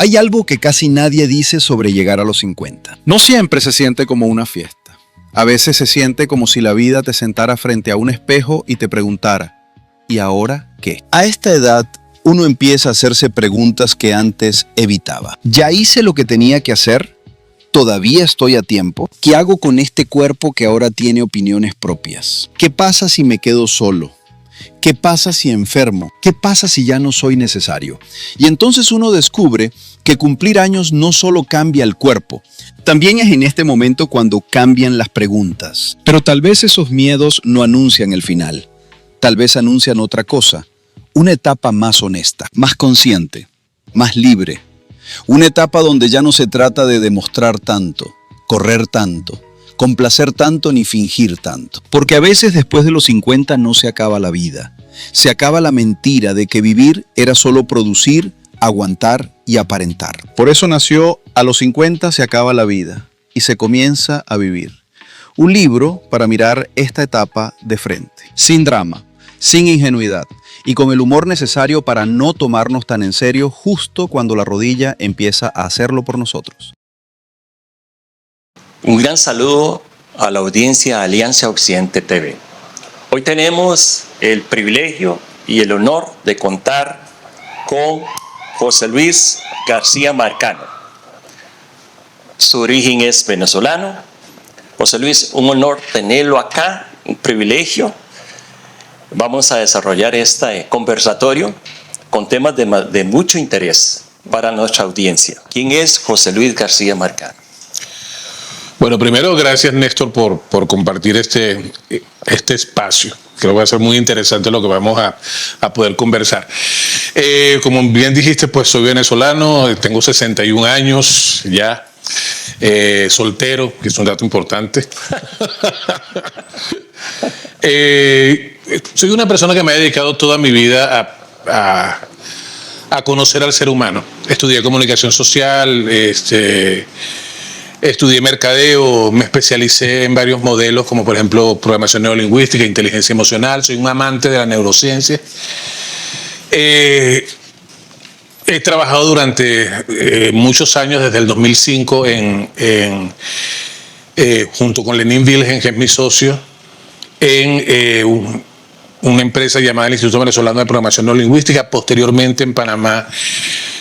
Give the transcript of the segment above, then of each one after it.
Hay algo que casi nadie dice sobre llegar a los 50. No siempre se siente como una fiesta. A veces se siente como si la vida te sentara frente a un espejo y te preguntara, ¿y ahora qué? A esta edad, uno empieza a hacerse preguntas que antes evitaba. ¿Ya hice lo que tenía que hacer? ¿Todavía estoy a tiempo? ¿Qué hago con este cuerpo que ahora tiene opiniones propias? ¿Qué pasa si me quedo solo? ¿Qué pasa si enfermo? ¿Qué pasa si ya no soy necesario? Y entonces uno descubre que cumplir años no solo cambia el cuerpo, también es en este momento cuando cambian las preguntas. Pero tal vez esos miedos no anuncian el final. Tal vez anuncian otra cosa, una etapa más honesta, más consciente, más libre. Una etapa donde ya no se trata de demostrar tanto, correr tanto, complacer tanto ni fingir tanto. Porque a veces después de los 50 no se acaba la vida. Se acaba la mentira de que vivir era solo producir, aguantar y aparentar. Por eso nació A los 50 se acaba la vida y se comienza a vivir. Un libro para mirar esta etapa de frente, sin drama, sin ingenuidad y con el humor necesario para no tomarnos tan en serio justo cuando la rodilla empieza a hacerlo por nosotros. Un gran saludo a la audiencia de Alianza Occidente TV. Hoy tenemos el privilegio y el honor de contar con José Luis García Marcano. Su origen es venezolano. José Luis, un honor tenerlo acá, un privilegio. Vamos a desarrollar este conversatorio con temas de mucho interés para nuestra audiencia. ¿Quién es José Luis García Marcano? Bueno, primero, gracias Néstor por compartir este espacio. Creo que va a ser muy interesante lo que vamos a poder conversar. Como bien dijiste, pues soy venezolano, tengo 61 años ya, soltero, que es un dato importante. Soy una persona que me ha dedicado toda mi vida a conocer al ser humano. Estudié comunicación social, estudié mercadeo, me especialicé en varios modelos, como por ejemplo programación neurolingüística, inteligencia emocional. Soy un amante de la neurociencia. He trabajado durante muchos años, desde el 2005, junto con Lenín Wilhelm, que es mi socio, en una empresa llamada el Instituto Venezolano de Programación Neurolingüística, posteriormente en Panamá,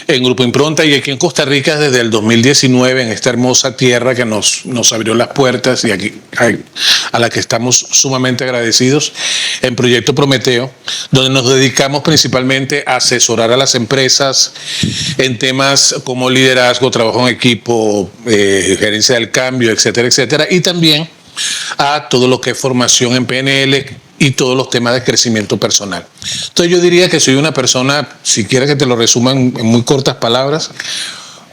en Grupo Impronta, y aquí en Costa Rica desde el 2019, en esta hermosa tierra que nos abrió las puertas y aquí a la que estamos sumamente agradecidos, en Proyecto Prometeo, donde nos dedicamos principalmente a asesorar a las empresas en temas como liderazgo, trabajo en equipo, gerencia del cambio, etcétera, etcétera, y también a todo lo que es formación en PNL y todos los temas de crecimiento personal. Entonces yo diría que soy una persona, si quieres que te lo resuma en muy cortas palabras,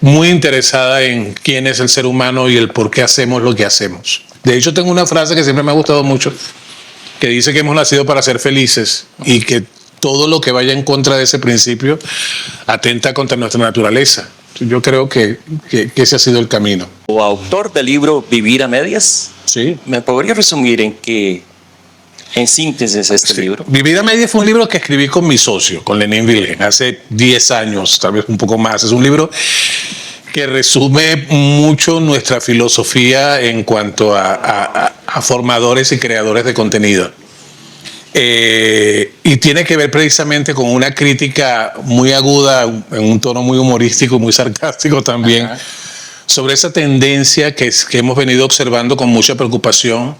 muy interesada en quién es el ser humano y el por qué hacemos lo que hacemos. De hecho, tengo una frase que siempre me ha gustado mucho, que dice que hemos nacido para ser felices y que todo lo que vaya en contra de ese principio atenta contra nuestra naturaleza. Yo creo que ese ha sido el camino. O autor del libro Vivir a Medias. Sí. ¿Me podría resumir en síntesis este libro? Vivir a Medias fue un libro que escribí con mi socio, con Lenín Wilhelm, hace 10 años, tal vez un poco más. Es un libro que resume mucho nuestra filosofía en cuanto a formadores y creadores de contenido. Y tiene que ver precisamente con una crítica muy aguda, en un tono muy humorístico y muy sarcástico también, ajá, sobre esa tendencia que hemos venido observando con mucha preocupación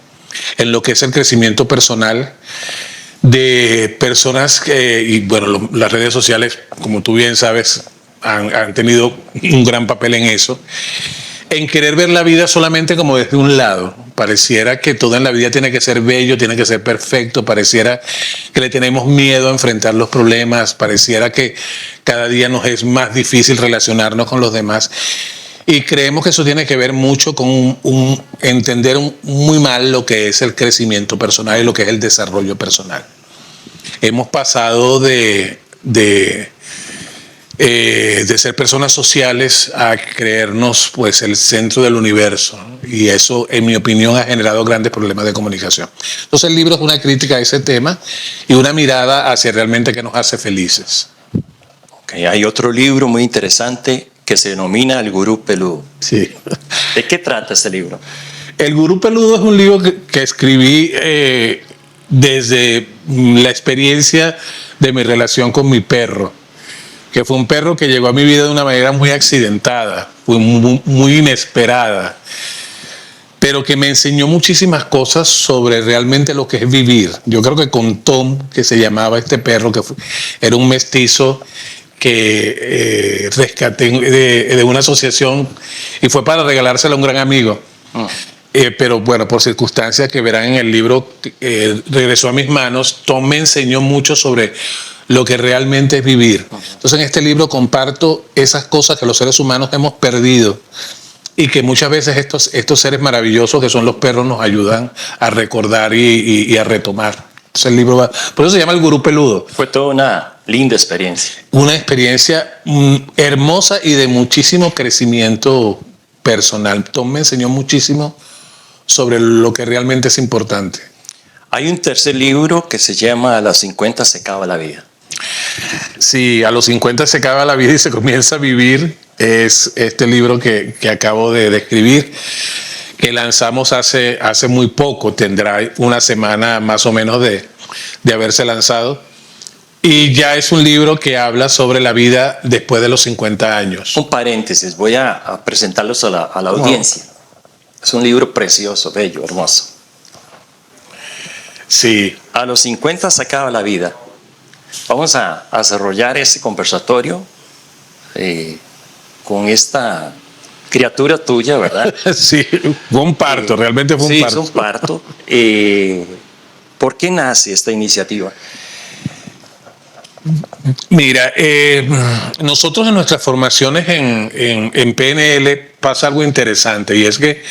en lo que es el crecimiento personal de personas y bueno, las redes sociales, como tú bien sabes, han tenido un gran papel en eso, en querer ver la vida solamente como desde un lado. Pareciera que todo en la vida tiene que ser bello, tiene que ser perfecto, pareciera que le tenemos miedo a enfrentar los problemas, pareciera que cada día nos es más difícil relacionarnos con los demás. Y creemos que eso tiene que ver mucho con entender muy mal lo que es el crecimiento personal y lo que es el desarrollo personal. Hemos pasado de ser personas sociales a creernos pues el centro del universo, ¿no? Y eso, en mi opinión, ha generado grandes problemas de comunicación. Entonces el libro es una crítica a ese tema y una mirada hacia realmente qué nos hace felices. Okay, hay otro libro muy interesante que se denomina El Gurú Peludo. Sí. ¿De qué trata este libro? El Gurú Peludo es un libro que escribí desde la experiencia de mi relación con mi perro, que fue un perro que llegó a mi vida de una manera muy accidentada, muy inesperada, pero que me enseñó muchísimas cosas sobre realmente lo que es vivir. Yo creo que con Tom, que se llamaba este perro, era un mestizo que rescaté de una asociación y fue para regalárselo a un gran amigo. Pero bueno, por circunstancias que verán en el libro, regresó a mis manos. Tom me enseñó mucho sobre lo que realmente es vivir. Entonces en este libro comparto esas cosas que los seres humanos hemos perdido y que muchas veces estos seres maravillosos que son los perros nos ayudan a recordar y a retomar. Entonces el libro por eso se llama El Gurú Peludo. Fue toda una linda experiencia. Una experiencia hermosa y de muchísimo crecimiento personal. Tom me enseñó muchísimo sobre lo que realmente es importante. Hay un tercer libro que se llama A los 50 se acaba la vida. Sí, a los 50 se acaba la vida y se comienza a vivir. Es este libro que acabo de escribir, que lanzamos hace muy poco. Tendrá una semana más o menos de haberse lanzado. Y ya es un libro que habla sobre la vida después de los 50 años. Un paréntesis, voy a presentarlos a la audiencia. Es un libro precioso, bello, hermoso. Sí. A los 50 se acaba la vida. Vamos a desarrollar ese conversatorio con esta criatura tuya, ¿verdad? Sí, fue un parto, realmente fue un parto. Sí, es un parto. ¿Por qué nace esta iniciativa? Mira, nosotros en nuestras formaciones en PNL pasa algo interesante, y es que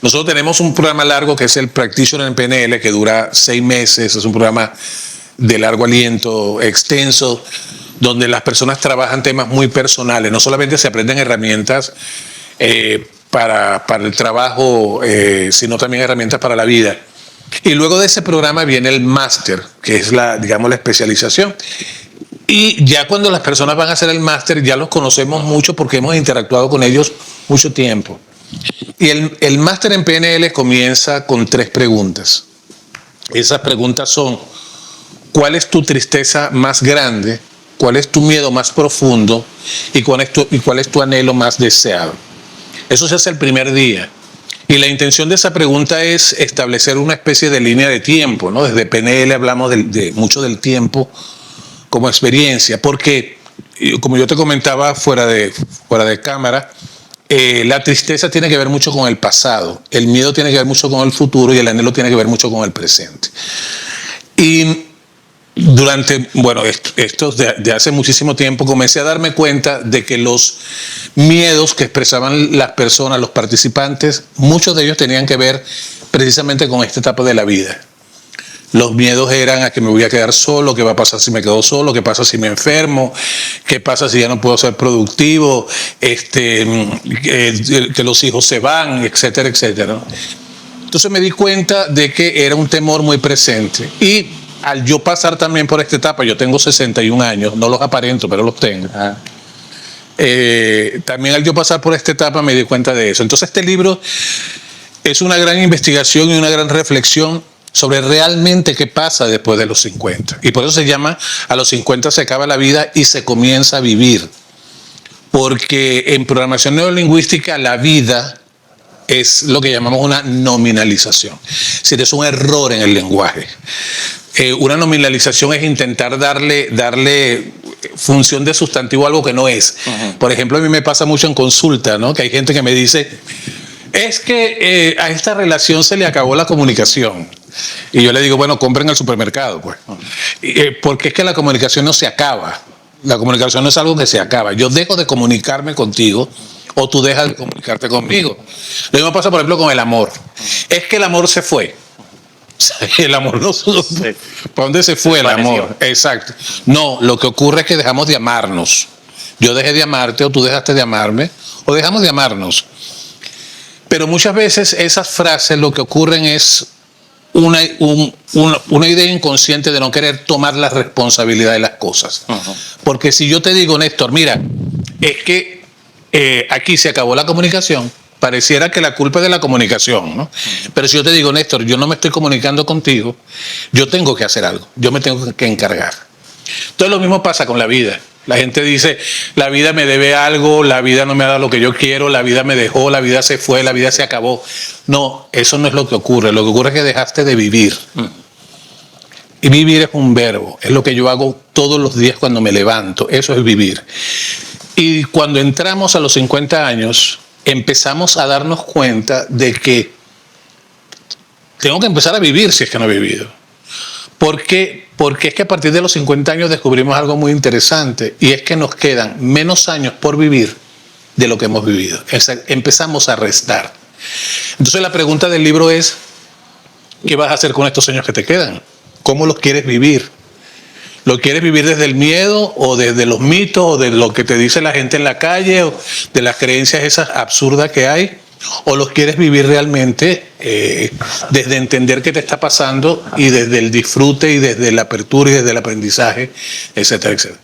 nosotros tenemos un programa largo que es el Practitioner en PNL, que dura 6 meses. Es un programa de largo aliento, extenso, donde las personas trabajan temas muy personales. No solamente se aprenden herramientas para el trabajo, sino también herramientas para la vida. Y luego de ese programa viene el máster, que es la especialización. Y ya cuando las personas van a hacer el máster, ya los conocemos mucho porque hemos interactuado con ellos mucho tiempo. Y el máster en PNL comienza con 3 preguntas. Esas preguntas son: ¿cuál es tu tristeza más grande? ¿Cuál es tu miedo más profundo? ¿Y cuál es tu anhelo más deseado? Eso se hace el primer día. Y la intención de esa pregunta es establecer una especie de línea de tiempo, ¿no? Desde PNL hablamos mucho del tiempo como experiencia, porque, como yo te comentaba fuera de cámara, la tristeza tiene que ver mucho con el pasado, el miedo tiene que ver mucho con el futuro y el anhelo tiene que ver mucho con el presente. Y durante, esto de hace muchísimo tiempo comencé a darme cuenta de que los miedos que expresaban las personas, los participantes, muchos de ellos tenían que ver precisamente con esta etapa de la vida. Los miedos eran a que me voy a quedar solo, qué va a pasar si me quedo solo, qué pasa si me enfermo, qué pasa si ya no puedo ser productivo, que los hijos se van, etcétera, etcétera, ¿no? Entonces me di cuenta de que era un temor muy presente. Y al yo pasar también por esta etapa, yo tengo 61 años, no los aparento, pero los tengo. También al yo pasar por esta etapa me di cuenta de eso. Entonces este libro es una gran investigación y una gran reflexión sobre realmente qué pasa después de los 50. Y por eso se llama A los 50 se acaba la vida y se comienza a vivir. Porque en programación neurolingüística la vida es lo que llamamos una nominalización. Es decir, es un error en el lenguaje. Una nominalización es intentar darle función de sustantivo a algo que no es. Por ejemplo, a mí me pasa mucho en consulta, ¿no? Que hay gente que me dice: es que a esta relación se le acabó la comunicación. Y yo le digo: bueno, compren al supermercado, pues. Porque es que la comunicación no se acaba. La comunicación no es algo que se acaba. Yo dejo de comunicarme contigo o tú dejas de comunicarte conmigo. Lo mismo pasa, por ejemplo, con el amor. Es que el amor se fue. El amor no se fue. ¿Para dónde se fue el amor? Exacto. No, lo que ocurre es que dejamos de amarnos. Yo dejé de amarte o tú dejaste de amarme o dejamos de amarnos. Pero muchas veces esas frases lo que ocurren es una idea inconsciente de no querer tomar la responsabilidad de las cosas. Porque si yo te digo: Néstor, mira, es que aquí se acabó la comunicación. Pareciera que la culpa es de la comunicación, ¿no? Pero si yo te digo, Néstor, yo no me estoy comunicando contigo, yo tengo que hacer algo, yo me tengo que encargar. Entonces lo mismo pasa con la vida. La gente dice, la vida me debe algo, la vida no me ha dado lo que yo quiero, la vida me dejó, la vida se fue, la vida se acabó. No, eso no es lo que ocurre. Lo que ocurre es que dejaste de vivir. Y vivir es un verbo, es lo que yo hago todos los días cuando me levanto, eso es vivir. Y cuando entramos a los 50 años, empezamos a darnos cuenta de que tengo que empezar a vivir si es que no he vivido. ¿Por qué? Porque es que a partir de los 50 años descubrimos algo muy interesante, y es que nos quedan menos años por vivir de lo que hemos vivido. Empezamos a restar. Entonces la pregunta del libro es, ¿qué vas a hacer con estos años que te quedan? ¿Cómo los quieres vivir? ¿Lo quieres vivir desde el miedo o desde los mitos o de lo que te dice la gente en la calle o de las creencias esas absurdas que hay? ¿O los quieres vivir realmente desde entender qué te está pasando y desde el disfrute y desde la apertura y desde el aprendizaje, etcétera, etcétera?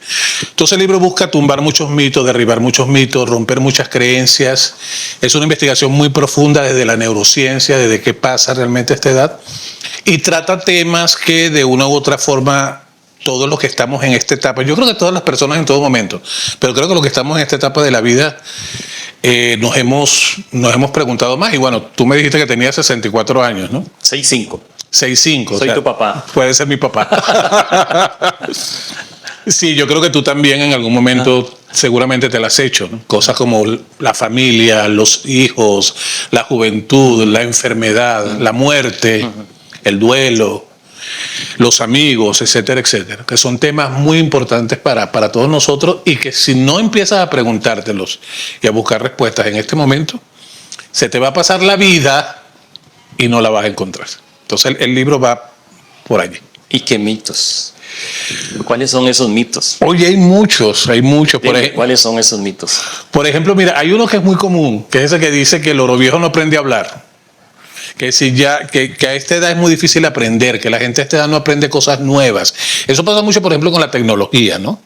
Entonces el libro busca tumbar muchos mitos, derribar muchos mitos, romper muchas creencias. Es una investigación muy profunda desde la neurociencia, desde qué pasa realmente a esta edad, y trata temas que de una u otra forma todos los que estamos en esta etapa, yo creo que todas las personas en todo momento, pero creo que los que estamos en esta etapa de la vida nos hemos preguntado más. Y bueno, tú me dijiste que tenías 64 años, ¿no? 6'5". 6'5". Soy tu papá. Puede ser mi papá. Sí, yo creo que tú también en algún momento seguramente te las has hecho, ¿no? Cosas como la familia, los hijos, la juventud, la enfermedad, la muerte, el duelo, los amigos, etcétera, etcétera, que son temas muy importantes para todos nosotros, y que si no empiezas a preguntártelos y a buscar respuestas en este momento, se te va a pasar la vida y no la vas a encontrar. Entonces el libro va por allí. ¿Y qué mitos? ¿Cuáles son esos mitos? Oye, hay muchos. ¿Cuáles son esos mitos? Por ejemplo, mira, hay uno que es muy común, que es ese que dice que el oro viejo no aprende a hablar. Que a esta edad es muy difícil aprender, que la gente a esta edad no aprende cosas nuevas. Eso pasa mucho, por ejemplo, con la tecnología, ¿no?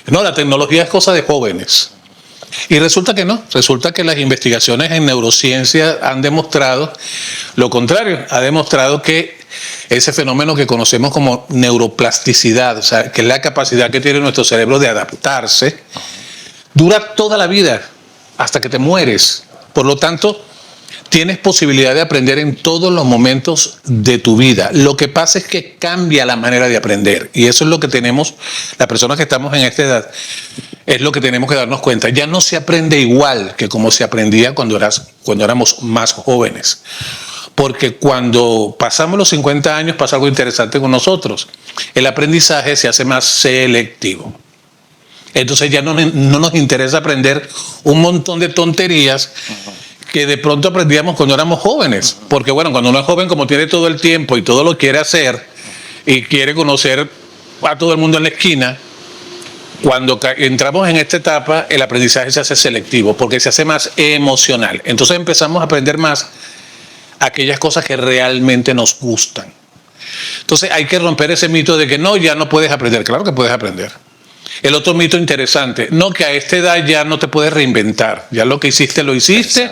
No, la tecnología es cosa de jóvenes. Y resulta que no, resulta que las investigaciones en neurociencia han demostrado lo contrario, ha demostrado que ese fenómeno que conocemos como neuroplasticidad, o sea, que es la capacidad que tiene nuestro cerebro de adaptarse, dura toda la vida, hasta que te mueres. Por lo tanto, tienes posibilidad de aprender en todos los momentos de tu vida. Lo que pasa es que cambia la manera de aprender. Y eso es lo que tenemos, las personas que estamos en esta edad, es lo que tenemos que darnos cuenta. Ya no se aprende igual que como se aprendía cuando éramos más jóvenes. Porque cuando pasamos los 50 años pasa algo interesante con nosotros. El aprendizaje se hace más selectivo. Entonces ya no nos interesa aprender un montón de tonterías que de pronto aprendíamos cuando éramos jóvenes. Porque bueno, cuando uno es joven, como tiene todo el tiempo y todo lo quiere hacer y quiere conocer a todo el mundo en la esquina, cuando entramos en esta etapa, el aprendizaje se hace selectivo porque se hace más emocional. Entonces empezamos a aprender más aquellas cosas que realmente nos gustan. Entonces hay que romper ese mito de que no, ya no puedes aprender. Claro que puedes aprender. El otro mito interesante, no, que a esta edad ya no te puedes reinventar, ya lo que hiciste lo hiciste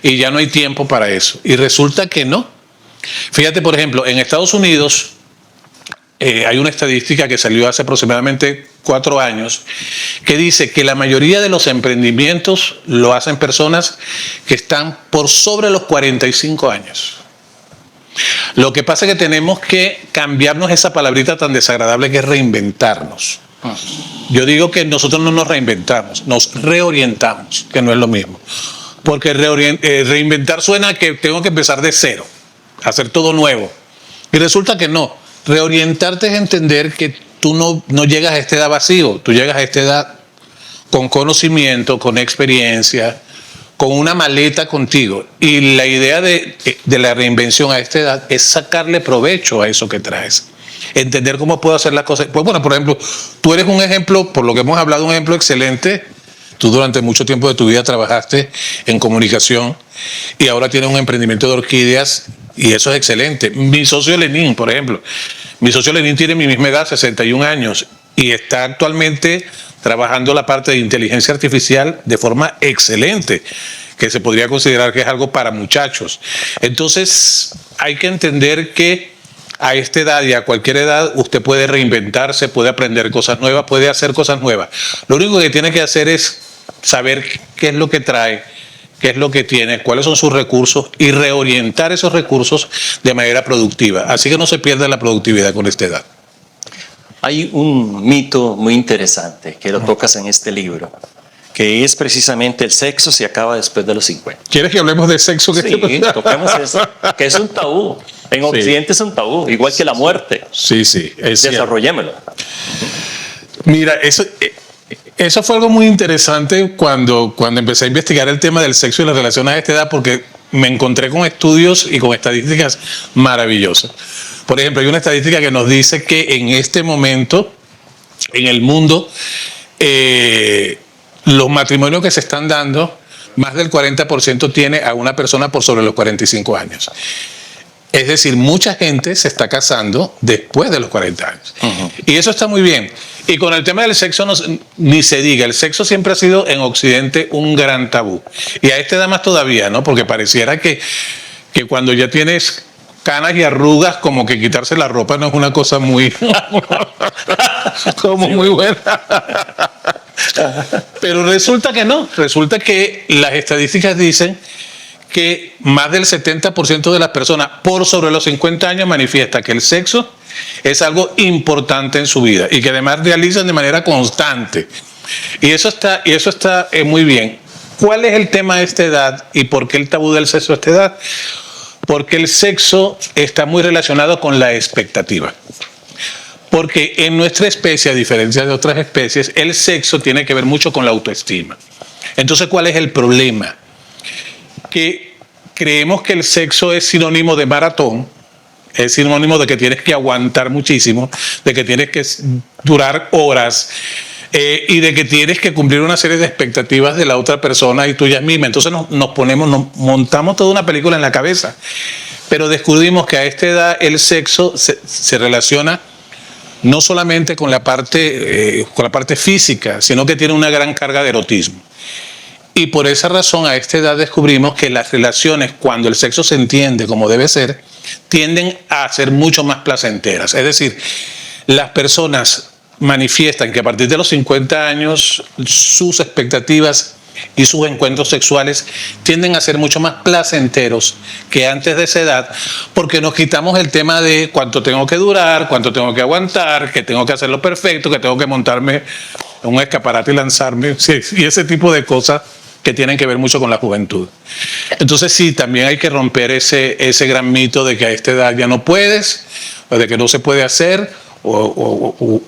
y ya no hay tiempo para eso. Y resulta que no. Fíjate, por ejemplo, en Estados Unidos hay una estadística que salió hace aproximadamente 4 años que dice que la mayoría de los emprendimientos lo hacen personas que están por sobre los 45 años. Lo que pasa es que tenemos que cambiarnos esa palabrita tan desagradable que es reinventarnos. Yo digo que nosotros no nos reinventamos, nos reorientamos, que no es lo mismo. Porque reinventar suena a que tengo que empezar de cero, hacer todo nuevo. Y resulta que no. Reorientarte es entender que tú no llegas a esta edad vacío, tú llegas a esta edad con conocimiento, con experiencia, con una maleta contigo. Y la idea de la reinvención a esta edad es sacarle provecho a eso que traes. Entender cómo puedo hacer las cosas. Pues bueno, por ejemplo, tú eres un ejemplo, por lo que hemos hablado, un ejemplo excelente. Tú durante mucho tiempo de tu vida trabajaste en comunicación y ahora tienes un emprendimiento de orquídeas y eso es excelente. Mi socio Lenín, por ejemplo, mi socio Lenín tiene mi misma edad, 61 años, y está actualmente trabajando la parte de inteligencia artificial de forma excelente, que se podría considerar que es algo para muchachos. Entonces, hay que entender que a esta edad y a cualquier edad usted puede reinventarse, puede aprender cosas nuevas, puede hacer cosas nuevas. Lo único que tiene que hacer es saber qué es lo que trae, qué es lo que tiene, cuáles son sus recursos y reorientar esos recursos de manera productiva. Así que no se pierda la productividad con esta edad. Hay un mito muy interesante que lo tocas en este libro, que es precisamente el sexo se acaba después de los 50. ¿Quieres que hablemos de sexo? Sí, toquemos eso, que es un tabú. En Occidente es un tabú, igual que la muerte. Sí, sí. Desarrollémoslo. Mira, eso fue algo muy interesante cuando empecé a investigar el tema del sexo y las relaciones a esta edad, porque me encontré con estudios y con estadísticas maravillosas. Por ejemplo, hay una estadística que nos dice que en este momento, en el mundo, los matrimonios que se están dando, más del 40% tiene a una persona por sobre los 45 años. Es decir, mucha gente se está casando después de los 40 años. Y eso está muy bien. Y con el tema del sexo ni se diga, el sexo siempre ha sido en Occidente un gran tabú. Y a esta edad más todavía, ¿no? Porque pareciera que cuando ya tienes canas y arrugas, como que quitarse la ropa no es una cosa muy como muy buena. Pero resulta que no, resulta que las estadísticas dicen que más del 70% de las personas por sobre los 50 años manifiesta que el sexo es algo importante en su vida y que además realizan de manera constante. Y eso está muy bien. ¿Cuál es el tema de esta edad y por qué el tabú del sexo a esta edad? Porque el sexo está muy relacionado con la expectativa. Porque en nuestra especie, a diferencia de otras especies, el sexo tiene que ver mucho con la autoestima. Entonces, ¿cuál es el problema? Que creemos que el sexo es sinónimo de maratón, es sinónimo de que tienes que aguantar muchísimo, de que tienes que durar horas y de que tienes que cumplir una serie de expectativas de la otra persona y tuyas mismas. Entonces nos montamos toda una película en la cabeza, pero descubrimos que a esta edad el sexo se relaciona no solamente con la parte física, sino que tiene una gran carga de erotismo. Y por esa razón a esta edad descubrimos que las relaciones, cuando el sexo se entiende como debe ser, tienden a ser mucho más placenteras. Es decir, las personas manifiestan que a partir de los 50 años sus expectativas y sus encuentros sexuales tienden a ser mucho más placenteros que antes de esa edad, porque nos quitamos el tema de cuánto tengo que durar, cuánto tengo que aguantar, que tengo que hacerlo perfecto, que tengo que montarme en un escaparate y lanzarme, y ese tipo de cosas que tienen que ver mucho con la juventud. Entonces sí, también hay que romper ese gran mito de que a esta edad ya no puedes, o de que no se puede hacer, o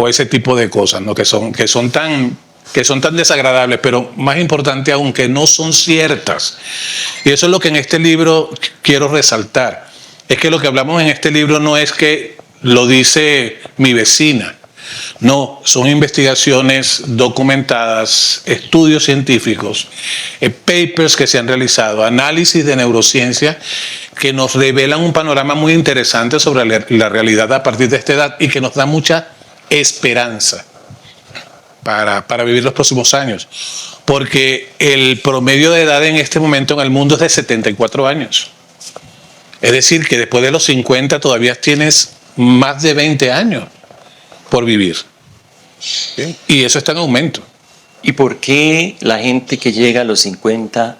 ese tipo de cosas, ¿no? que son tan desagradables, pero más importante aún, que no son ciertas. Y eso es lo que en este libro quiero resaltar. Es que lo que hablamos en este libro no es que lo dice mi vecina. No, son investigaciones documentadas, estudios científicos, papers que se han realizado, análisis de neurociencia que nos revelan un panorama muy interesante sobre la realidad a partir de esta edad y que nos da mucha esperanza para vivir los próximos años. Porque el promedio de edad en este momento en el mundo es de 74 años. Es decir, que después de los 50 todavía tienes más de 20 años por vivir. ¿Sí? Y eso está en aumento. ¿Y por qué la gente que llega a los 50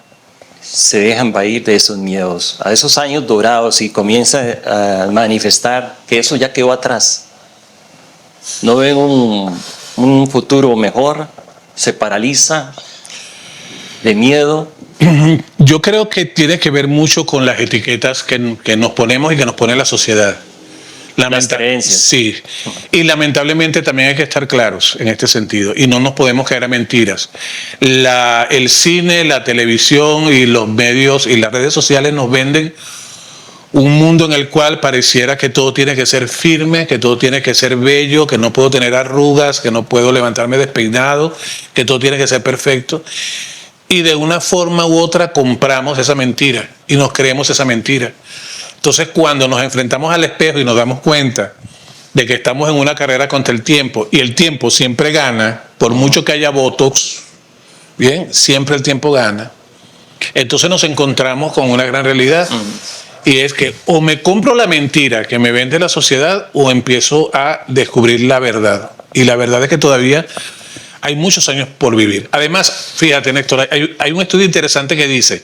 se deja envair de esos miedos, a esos años dorados, y comienza a manifestar que eso ya quedó atrás? ¿No ven un futuro mejor? ¿Se paraliza de miedo? Yo creo que tiene que ver mucho con las etiquetas que nos ponemos y que nos pone la sociedad. Las creencias. Sí, y lamentablemente también hay que estar claros en este sentido y no nos podemos caer a mentiras. El cine, la televisión y los medios y las redes sociales nos venden un mundo en el cual pareciera que todo tiene que ser firme, que todo tiene que ser bello, que no puedo tener arrugas, que no puedo levantarme despeinado, que todo tiene que ser perfecto. Y de una forma u otra compramos esa mentira y nos creemos esa mentira. Entonces, cuando nos enfrentamos al espejo y nos damos cuenta de que estamos en una carrera contra el tiempo y el tiempo siempre gana, por mucho que haya votos, bien, siempre el tiempo gana. Entonces nos encontramos con una gran realidad y es que o me compro la mentira que me vende la sociedad o empiezo a descubrir la verdad. Y la verdad es que todavía hay muchos años por vivir. Además, fíjate, Néstor, hay un estudio interesante que dice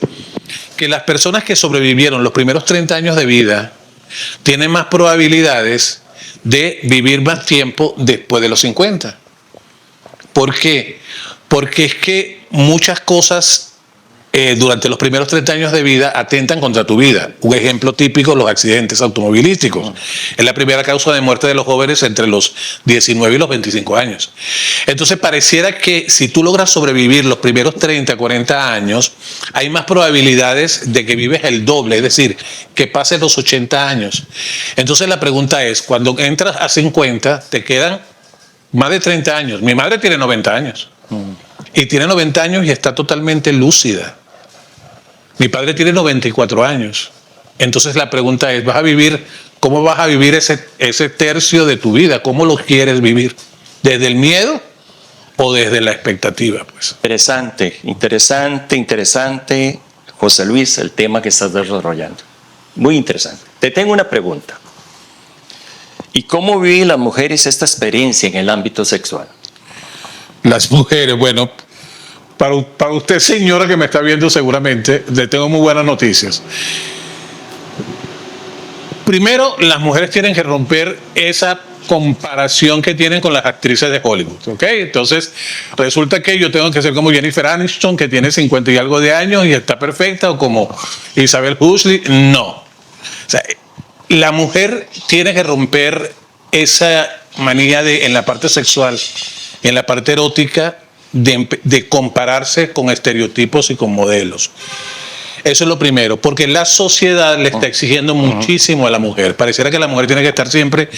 que las personas que sobrevivieron los primeros 30 años de vida tienen más probabilidades de vivir más tiempo después de los 50. ¿Por qué? Porque es que muchas cosas durante los primeros 30 años de vida atentan contra tu vida. Un ejemplo típico, los accidentes automovilísticos. Es la primera causa de muerte de los jóvenes entre los 19 y los 25 años. Entonces pareciera que si tú logras sobrevivir los primeros 30, 40 años, hay más probabilidades de que vives el doble, es decir, que pases los 80 años. Entonces la pregunta es, cuando entras a 50, te quedan más de 30 años. Mi madre tiene 90 años. Y tiene 90 años y está totalmente lúcida. Mi padre tiene 94 años. Entonces la pregunta es, ¿cómo vas a vivir ese tercio de tu vida? ¿Cómo lo quieres vivir? ¿Desde el miedo o desde la expectativa? Pues? Interesante, José Luis, el tema que estás desarrollando. Muy interesante. Te tengo una pregunta. ¿Y cómo viven las mujeres esta experiencia en el ámbito sexual? Las mujeres, bueno, para usted, señora que me está viendo seguramente, le tengo muy buenas noticias. Primero, las mujeres tienen que romper esa comparación que tienen con las actrices de Hollywood, ¿ok? Entonces, resulta que yo tengo que ser como Jennifer Aniston, que tiene 50 y algo de años y está perfecta, o como Isabel Huxley. No. O sea, la mujer tiene que romper esa manía en la parte sexual, en la parte erótica, de compararse con estereotipos y con modelos. Eso es lo primero, porque la sociedad le está exigiendo muchísimo a la mujer. Pareciera que la mujer tiene que estar siempre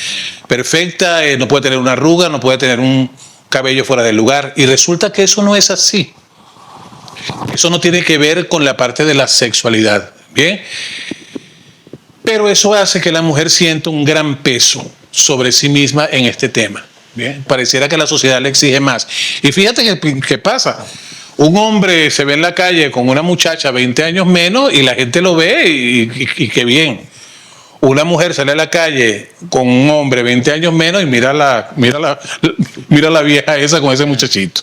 perfecta, no puede tener una arruga, no puede tener un cabello fuera del lugar. Y resulta que eso no es así. Eso no tiene que ver con la parte de la sexualidad. ¿Bien? Pero eso hace que la mujer sienta un gran peso sobre sí misma en este tema. Bien, pareciera que la sociedad le exige más. Y fíjate qué pasa. Un hombre se ve en la calle con una muchacha 20 años menos y la gente lo ve y qué bien. Una mujer sale a la calle con un hombre 20 años menos y mira la vieja esa con ese muchachito.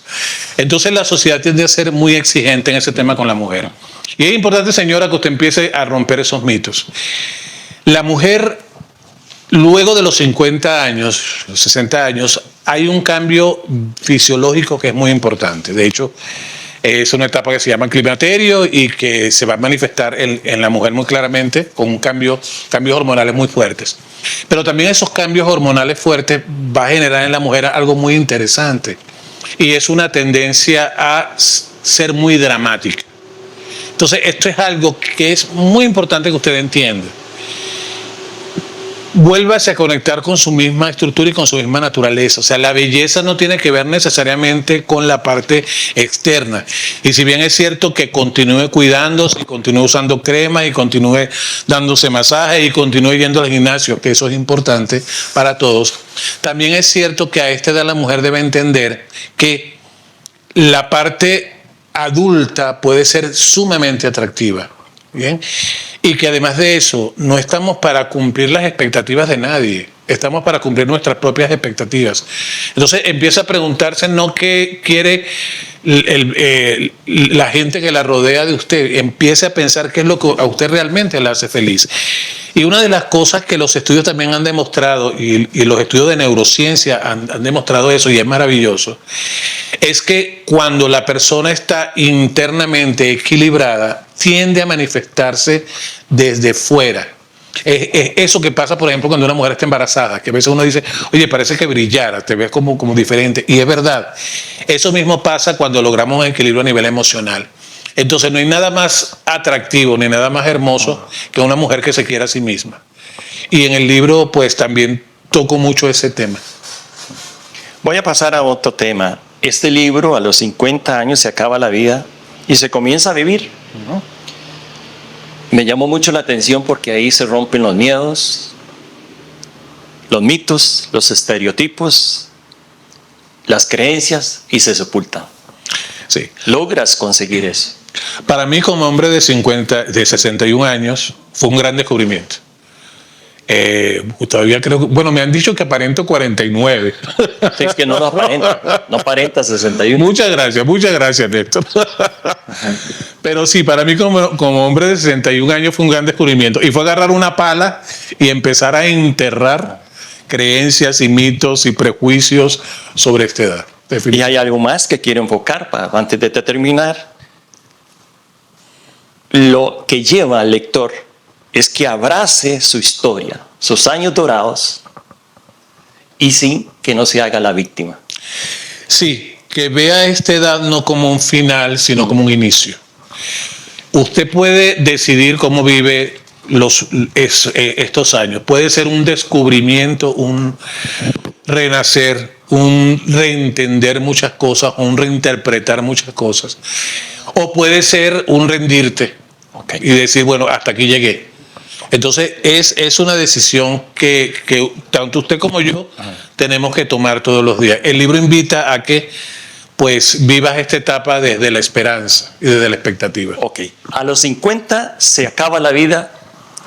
Entonces la sociedad tiende a ser muy exigente en ese tema con la mujer. Y es importante, señora, que usted empiece a romper esos mitos. La mujer, luego de los 50 años, los 60 años, hay un cambio fisiológico que es muy importante. De hecho, es una etapa que se llama climaterio y que se va a manifestar en la mujer muy claramente con cambios hormonales muy fuertes. Pero también esos cambios hormonales fuertes va a generar en la mujer algo muy interesante y es una tendencia a ser muy dramática. Entonces, esto es algo que es muy importante que usted entienda. Vuélvase a conectar con su misma estructura y con su misma naturaleza. O sea, la belleza no tiene que ver necesariamente con la parte externa. Y si bien es cierto que continúe cuidándose, y continúe usando crema, y continúe dándose masajes, y continúe yendo al gimnasio, que eso es importante para todos, también es cierto que a esta edad la mujer debe entender que la parte adulta puede ser sumamente atractiva. ¿Bien? Y que además de eso, no estamos para cumplir las expectativas de nadie, estamos para cumplir nuestras propias expectativas. Entonces empieza a preguntarse no qué quiere la gente que la rodea de usted, empiece a pensar qué es lo que a usted realmente le hace feliz. Y una de las cosas que los estudios también han demostrado, y los estudios de neurociencia han demostrado eso, y es maravilloso, es que cuando la persona está internamente equilibrada, tiende a manifestarse desde fuera. Es eso que pasa, por ejemplo, cuando una mujer está embarazada, que a veces uno dice, oye, parece que brillara, te ves como diferente, y es verdad. Eso mismo pasa cuando logramos un equilibrio a nivel emocional. Entonces no hay nada más atractivo ni nada más hermoso que una mujer que se quiera a sí misma. Y en el libro pues también toco mucho ese tema. Voy a pasar a otro tema. Este libro, a los 50 años se acaba la vida y se comienza a vivir. Me llamó mucho la atención porque ahí se rompen los miedos, los mitos, los estereotipos, las creencias y se sepultan. Sí. ¿Logras conseguir eso? Para mí, como hombre de 61 años, fue un gran descubrimiento. Todavía creo que, bueno, me han dicho que aparento 49. Sí, es que no aparenta 61. Muchas gracias, Néstor. Pero sí, para mí como hombre de 61 años fue un gran descubrimiento. Y fue agarrar una pala y empezar a enterrar creencias y mitos y prejuicios sobre esta edad. Y hay algo más que quiero enfocar antes de terminar. Lo que lleva al lector es que abrace su historia, sus años dorados, y sí, que no se haga la víctima. Sí, que vea esta edad no como un final, sino como un inicio. Usted puede decidir cómo vive estos años. Puede ser un descubrimiento, un renacer, un reentender muchas cosas, un reinterpretar muchas cosas. O puede ser un rendirte y decir, bueno, hasta aquí llegué. Entonces es una decisión que tanto usted como yo tenemos que tomar todos los días. El libro invita a que pues vivas esta etapa desde la esperanza y desde la expectativa. Ok, a los 50 se acaba la vida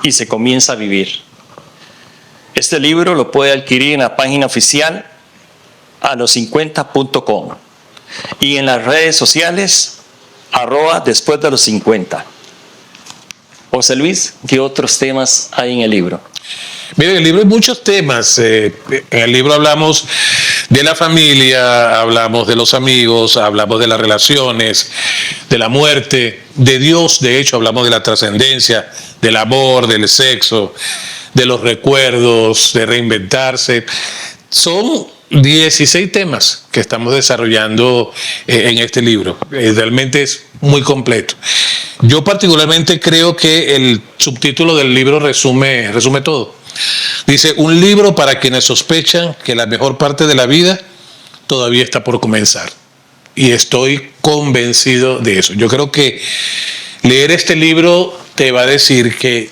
y se comienza a vivir. Este libro lo puede adquirir en la página oficial alos50.com y en las redes sociales @después de los 50. José Luis, ¿qué otros temas hay en el libro? Mira, en el libro hay muchos temas. En el libro hablamos de la familia, hablamos de los amigos, hablamos de las relaciones, de la muerte, de Dios. De hecho, hablamos de la trascendencia, del amor, del sexo, de los recuerdos, de reinventarse. Son 16 temas que estamos desarrollando en este libro. Realmente es muy completo. Yo particularmente creo que el subtítulo del libro resume todo. Dice, un libro para quienes sospechan que la mejor parte de la vida todavía está por comenzar. Y estoy convencido de eso. Yo creo que leer este libro te va a decir que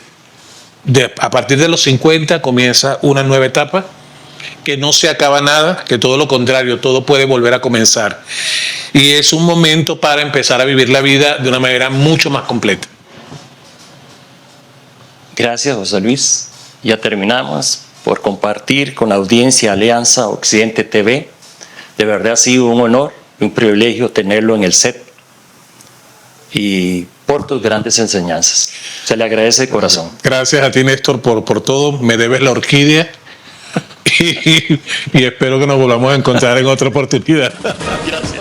a partir de los 50 comienza una nueva etapa, que no se acaba nada, que todo lo contrario, todo puede volver a comenzar. Y es un momento para empezar a vivir la vida de una manera mucho más completa. Gracias, José Luis. Ya terminamos por compartir con la audiencia Alianza Occidente TV. De verdad ha sido un honor y un privilegio tenerlo en el set y por tus grandes enseñanzas. Se le agradece de corazón. Gracias a ti, Néstor, por todo. Me debes la orquídea y espero que nos volvamos a encontrar en otra oportunidad. Gracias.